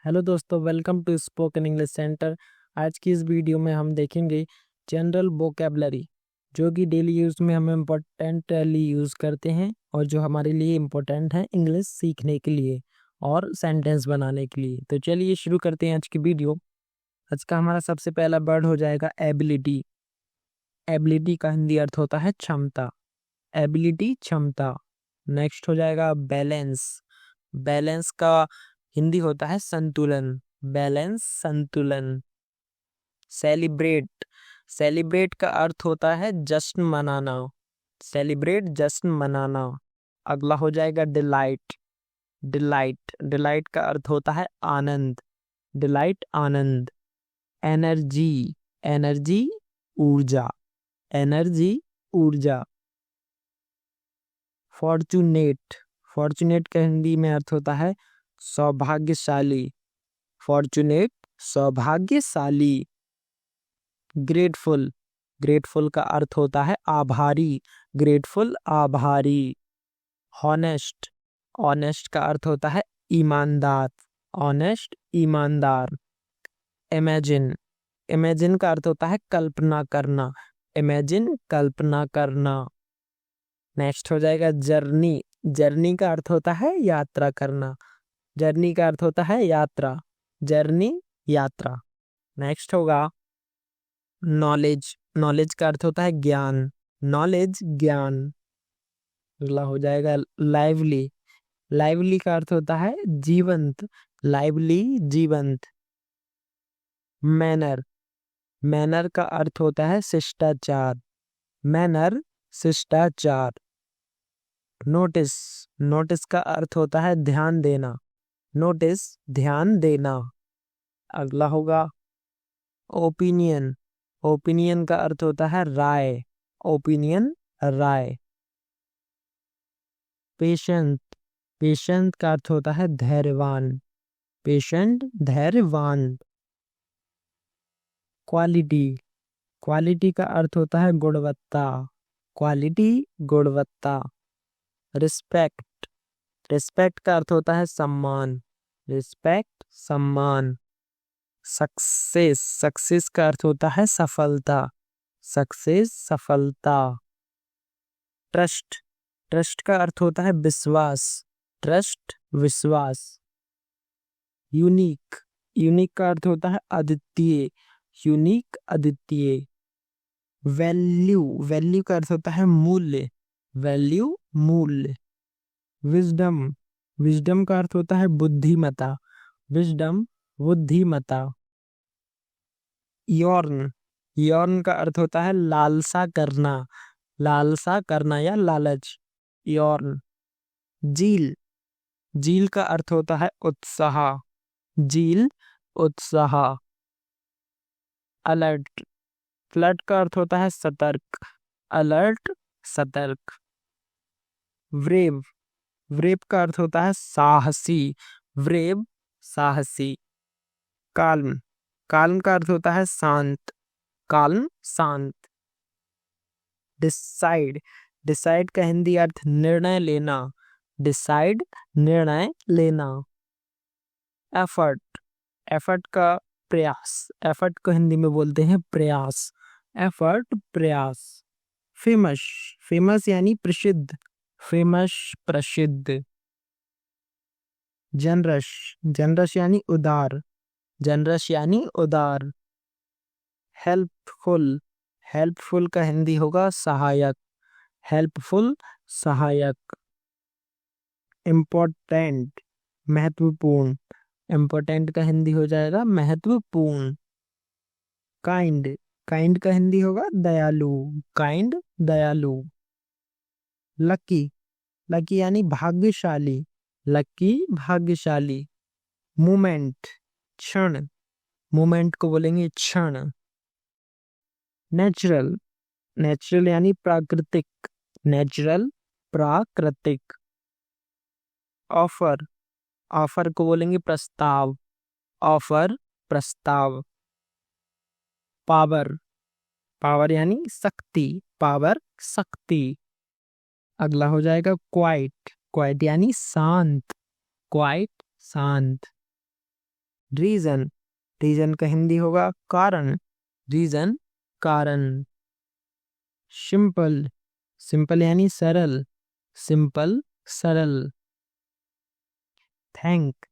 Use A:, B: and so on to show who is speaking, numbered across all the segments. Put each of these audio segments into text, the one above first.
A: Hello दोस्तों, welcome to spoken English centre. आज की इस वीडियो में हम देखेंगे जनरल वोकेबलरी, जो कि डेली यूज़ में हम इम्पोर्टेंटली यूज़ करते हैं और जो हमारे लिए इम्पोर्टेंट है इंग्लिश सीखने के लिए और सेंटेंस बनाने के लिए। तो चलिए शुरू करते हैं आज की वीडियो। आज का हमारा सबसे पहला वर्ड हो जाएगा एबिलिटी। एबिलिटी का हिंदी अर्थ होता है क्षमता। एबिलिटी क्षमता। नेक्स्ट हो जाएगा बैलेंस। बैलेंस का हिंदी होता है संतुलन। बैलेंस संतुलन। सेलिब्रेट। सेलिब्रेट का अर्थ होता है जश्न मनाना। सेलिब्रेट जश्न मनाना। अगला हो जाएगा डिलाइट। डिलाइट। डिलाइट का अर्थ होता है आनंद। डिलाइट आनंद। एनर्जी। एनर्जी ऊर्जा। एनर्जी ऊर्जा। फॉर्चुनेट। फॉर्चुनेट का हिंदी में अर्थ होता है सौभाग्यशाली। फॉर्चुनेट सौभाग्यशाली। ग्रेटफुल। ग्रेटफुल का अर्थ होता है आभारी। ग्रेटफुल आभारी। हॉनेस्ट। ऑनेस्ट का अर्थ होता है ईमानदार। ऑनेस्ट ईमानदार। इमेजिन। इमेजिन का अर्थ होता है कल्पना करना। इमेजिन कल्पना करना। नेक्स्ट हो जाएगा जर्नी। जर्नी का अर्थ होता है यात्रा करना। जर्नी का अर्थ होता है यात्रा। जर्नी यात्रा। नेक्स्ट होगा नॉलेज। नॉलेज का अर्थ होता है ज्ञान। नॉलेज ज्ञान। अगला हो जाएगा लाइवली। लाइवली का अर्थ होता है जीवंत। लाइवली जीवंत। मैनर। मैनर का अर्थ होता है शिष्टाचार। मैनर शिष्टाचार। नोटिस। नोटिस का अर्थ होता है ध्यान देना। नोटिस ध्यान देना। अगला होगा ओपिनियन। ओपिनियन का अर्थ होता है राय। ओपिनियन राय। पेशेंट। पेशेंट का अर्थ होता है धैर्यवान। पेशेंट धैर्यवान। क्वालिटी। क्वालिटी का अर्थ होता है गुणवत्ता। क्वालिटी गुणवत्ता। रिस्पेक्ट। रिस्पेक्ट का अर्थ होता है सम्मान। रिस्पेक्ट सम्मान। सक्सेस। सक्सेस का अर्थ होता है सफलता। सक्सेस सफलता। ट्रस्ट। ट्रस्ट का अर्थ होता है विश्वास। ट्रस्ट विश्वास। यूनिक। यूनिक का अर्थ होता है अद्वितीय। यूनिक अद्वितीय। वैल्यू। वैल्यू का अर्थ होता है मूल्य। वैल्यू मूल्य। विजडम। विजडम का अर्थ होता है बुद्धिमता। विजडम बुद्धिमता। यॉर्न। यॉर्न का अर्थ होता है लालसा करना। लालसा करना या लालच। यॉर्न। जील। जील का अर्थ होता है उत्साह। जील उत्साह। अलर्ट। फ्लड का अर्थ होता है सतर्क। अलर्ट सतर्क। व्रेव। व्रेव का अर्थ होता है साहसी। व्रेव साहसी। काल्म। काल्म का अर्थ होता है शांत। काल्म शांत। डिसाइड। डिसाइड का हिंदी अर्थ निर्णय लेना। डिसाइड निर्णय लेना। एफर्ट। एफर्ट का प्रयास। एफर्ट को हिंदी में बोलते हैं प्रयास। एफर्ट प्रयास। फेमस। फेमस यानी प्रसिद्ध। फेमस प्रसिद्ध। जनरस। जनरस यानी उदार। जनरस यानी उदार। हेल्पफुल। हेल्पफुल का हिंदी होगा सहायक। हेल्पफुल सहायक। इम्पोर्टेंट महत्वपूर्ण। इम्पोर्टेंट का हिंदी हो जाएगा महत्वपूर्ण। काइंड। काइंड का हिंदी होगा दयालु। काइंड दयालु। लकी। लकी यानी भाग्यशाली। लकी भाग्यशाली। मोमेंट। क्षण। मोमेंट को बोलेंगे क्षण। नेचुरल। नेचुरल यानी प्राकृतिक। नेचुरल प्राकृतिक। ऑफर। ऑफर को बोलेंगे प्रस्ताव। ऑफर प्रस्ताव। पावर। पावर यानी शक्ति। पावर शक्ति। अगला हो जाएगा क्वाइट। क्वाइट यानी शांत। क्वाइट शांत। रीजन, रीजन का हिंदी होगा कारण, रीजन कारण। सिंपल, सिंपल यानी सरल, सिंपल सरल। थैंक,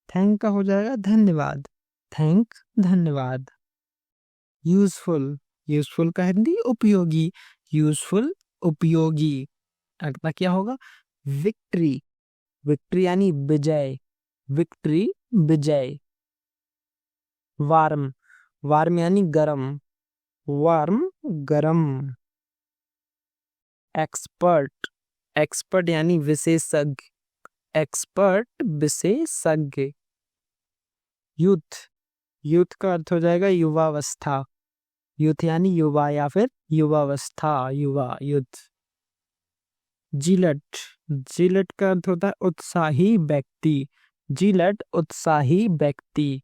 A: थैंक का हो जाएगा धन्यवाद, थैंक धन्यवाद। यूजफुल, यूजफुल का हिंदी उपयोगी, यूजफुल उपयोगी। अगला क्या होगा? विक्ट्री, विक्ट्री यानी विजय, विक्ट्री विजय। वार्म, वार्म यानी गरम, वार्म गरम। एक्सपर्ट, एक्सपर्ट यानी विशेषज्ञ, एक्सपर्ट विशेषज्ञ। यूथ, यूथ का अर्थ हो जाएगा युवावस्था, यूथ यानी युवा या फिर युवावस्था, युवा, यूथ। जिलट, जिलट का अर्थ होता है उत्साही व्यक्ति, जिलट उत्साही व्यक्ति।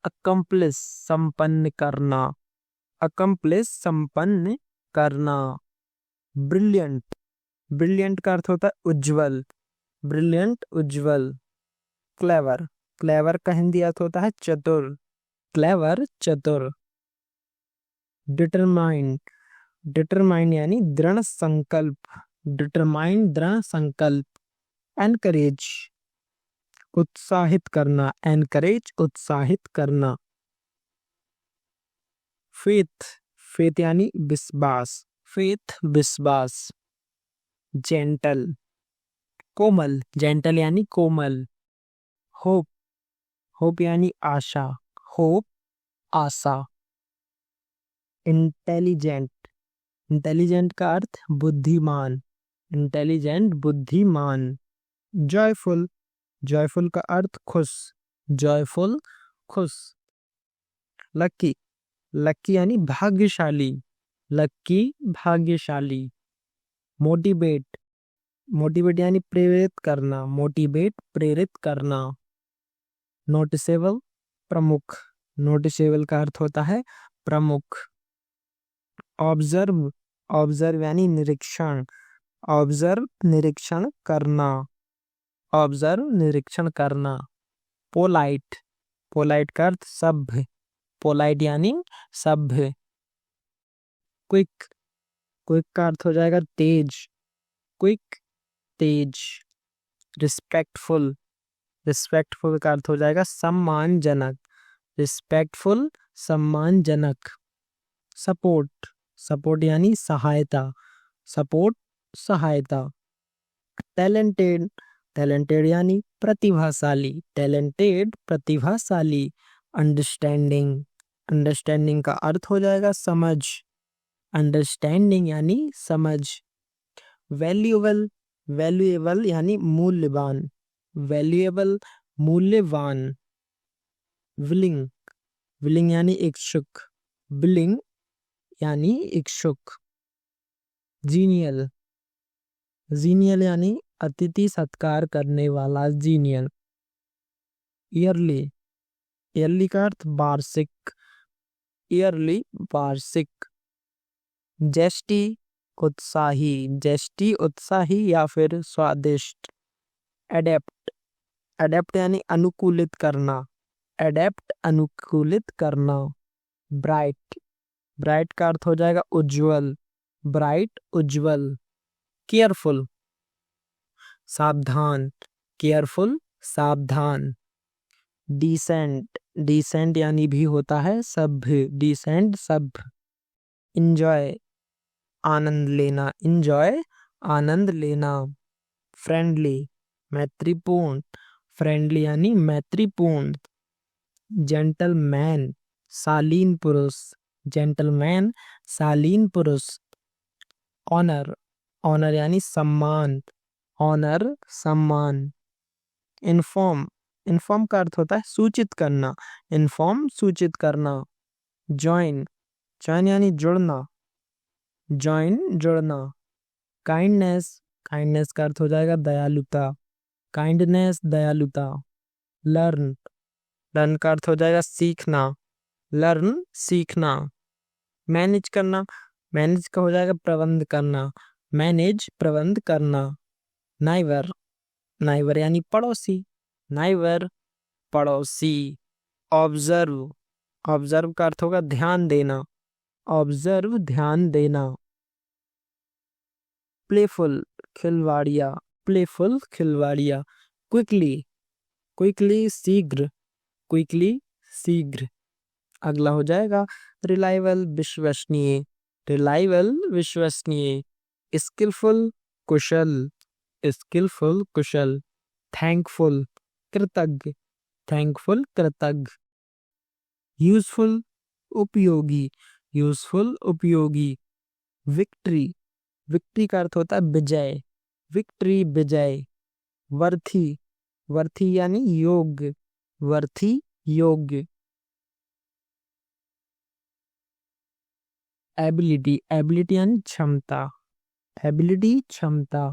A: अकम्प्लिस, संपन्न करना, अकम्प्लिस संपन्न करना। ब्रिलियंट, ब्रिलियंट का अर्थ होता है उज्जवल, ब्रिलियंट उज्जवल। क्लेवर, क्लेवर का हिंदी अर्थ होता है चतुर, क्लेवर चतुर। डिटरमाइंड, डिटरमाइंड यानी दृढ़ संकल्प, डिटरमाइंड दृढ़ संकल्प। एनकरेज, उत्साहित करना, एनकरेज उत्साहित करना। फेथ, फेथ यानी विश्वास, फेथ विश्वास। जेंटल, कोमल, जेंटल यानी कोमल। होप, होप यानी आशा, होप आशा। इंटेलिजेंट, इंटेलिजेंट का अर्थ बुद्धिमान, इंटेलिजेंट बुद्धिमान। जॉयफुल, जॉयफुल का अर्थ खुश, जॉयफुल खुश। लकी, लकी यानी भाग्यशाली, लकी भाग्यशाली। मोटिवेट, मोटिवेट यानी प्रेरित करना, मोटिवेट प्रेरित करना। नोटिसेबल, प्रमुख, नोटिसेबल का अर्थ होता है प्रमुख। ऑब्जर्व, ऑब्जर्व यानी निरीक्षण, ऑब्जर्व निरीक्षण करना, ऑब्जर्व निरीक्षण करना। पोलाइट, पोलाइट का अर्थ सभ्य, पोलाइट यानी सभ्य। क्विक, क्विक का अर्थ हो जाएगा तेज, क्विक तेज। रिस्पेक्टफुल, रिस्पेक्टफुल का अर्थ हो जाएगा सम्मानजनक, रिस्पेक्टफुल सम्मानजनक। सपोर्ट, सपोर्ट यानी सहायता, सपोर्ट सहायता। टैलेंटेड, टैलेंटेड यानी प्रतिभाशाली, टैलेंटेड प्रतिभाशाली। अंडरस्टैंडिंग, अंडरस्टैंडिंग का अर्थ हो जाएगा समझ, अंडरस्टैंडिंग यानी समझ। वैल्यूएबल, वैल्यूएबल यानी मूल्यवान, वैल्यूएबल मूल्यवान। विलिंग, विलिंग यानी इच्छुक, विलिंग यानी इच्छुक। जीनियल, जीनियल यानी अतिथि सत्कार करने वाला, जीनियल। ईयरली, ईयरली का अर्थ वार्षिक, ईयरली वार्षिक। जेस्टी, उत्साही, जेस्टी उत्साही या फिर स्वादिष्ट। एडेप्ट, एडेप्ट यानी अनुकूलित करना, एडेप्ट अनुकूलित करना। ब्राइट, ब्राइट का अर्थ हो जाएगा उज्जवल, ब्राइट उज्जवल। केयरफुल, सावधान, केयरफुल सावधान। डिसेंट, डिसेंट यानी भी होता है सभ्य, डिसेंट सभ्य। इंजॉय, आनंद लेना, इंजॉय आनंद लेना। फ्रेंडली, मैत्रीपूर्ण, फ्रेंडली यानी मैत्रीपूर्ण। जेंटलमैन, शालीन पुरुष, जेंटलमैन शालीन पुरुष। ऑनर, ऑनर यानी सम्मान, ऑनर सम्मान। इन्फॉर्म, इन्फॉर्म का अर्थ होता है सूचित करना, इन्फॉर्म सूचित करना। ज्वाइन, ज्वाइन यानी जुड़ना, ज्वाइन जुड़ना। काइंडनेस, काइंडनेस का अर्थ हो जाएगा दयालुता, काइंडनेस दयालुता। लर्न, लर्न का अर्थ हो जाएगा सीखना, लर्न सीखना। मैनेज करना, मैनेज का हो जाएगा प्रबंध करना, मैनेज प्रबंध करना। नाइबर, नाइबर यानी पड़ोसी, नाइबर पड़ोसी। ऑब्जर्व, ऑब्जर्व का अर्थ होगा ध्यान देना, ऑब्जर्व ध्यान देना। प्लेफुल खिलवाड़िया, प्लेफुल खिलवाड़िया। क्विकली, क्विकली शीघ्र, क्विकली शीघ्र। अगला हो जाएगा रिलायबल विश्वसनीय, रिलायबल विश्वसनीय। स्किलफुल कुशल, स्किलफुल कुशल। थैंकफुल कृतज्ञ, थैंकफुल कृतज्ञ। यूजफुल उपयोगी, यूजफुल उपयोगी। विक्ट्री, विक्ट्री का अर्थ होता है विजय, विक्ट्री विजय। वर्थी, वर्थी यानी योग्य, वर्थी योग्य। एबिलिटी, एबिलिटी यानी क्षमता, एबिलिटी क्षमता।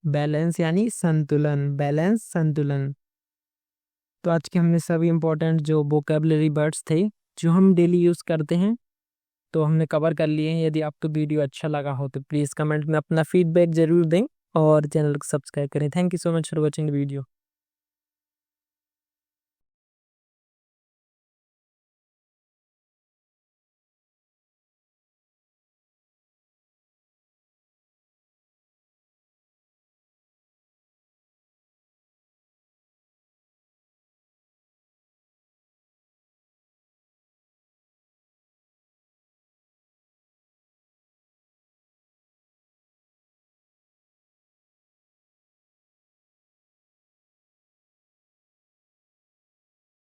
A: बैलेंस यानी संतुलन, बैलेंस संतुलन। तो आज के हमने सभी इंपॉर्टेंट जो वोकैबुलरी वर्ड्स थे जो हम डेली यूज करते हैं तो हमने कवर कर लिए हैं। यदि आपको वीडियो अच्छा लगा हो तो प्लीज़ कमेंट में अपना फीडबैक जरूर दें और चैनल को सब्सक्राइब करें। Thank you so much for watching the video.